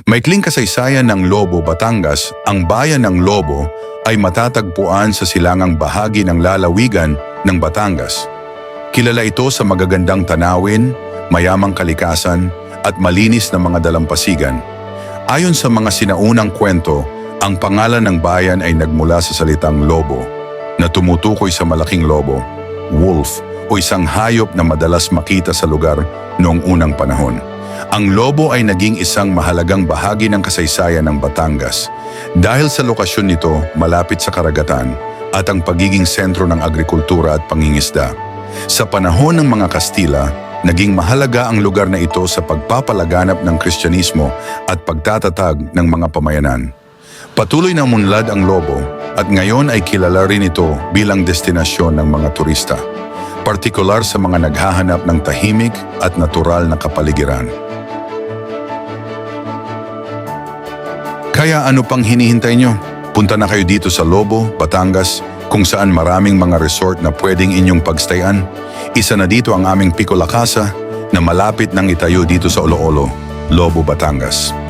Maikling kasaysayan ng Lobo, Batangas, ang bayan ng Lobo ay matatagpuan sa silangang bahagi ng lalawigan ng Batangas. Kilala ito sa magagandang tanawin, mayamang kalikasan at malinis na mga dalampasigan. Ayon sa mga sinaunang kwento, ang pangalan ng bayan ay nagmula sa salitang lobo na tumutukoy sa malaking lobo, wolf o isang hayop na madalas makita sa lugar noong unang panahon. Ang lobo ay naging isang mahalagang bahagi ng kasaysayan ng Batangas dahil sa lokasyon nito malapit sa karagatan at ang pagiging sentro ng agrikultura at pangingisda. Sa panahon ng mga Kastila, naging mahalaga ang lugar na ito sa pagpapalaganap ng Kristyanismo at pagtatatag ng mga pamayanan. Patuloy na munlad ang Lobo at ngayon ay kilala rin ito bilang destinasyon ng mga turista, partikular sa mga naghahanap ng tahimik at natural na kapaligiran. Kaya ano pang hinihintay nyo? Punta na kayo dito sa Lobo, Batangas, kung saan maraming mga resort na pwedeng inyong pagstayan. Isa na dito ang aming Pico La Casa na malapit nang itayo dito sa Olo-Olo, Lobo, Batangas.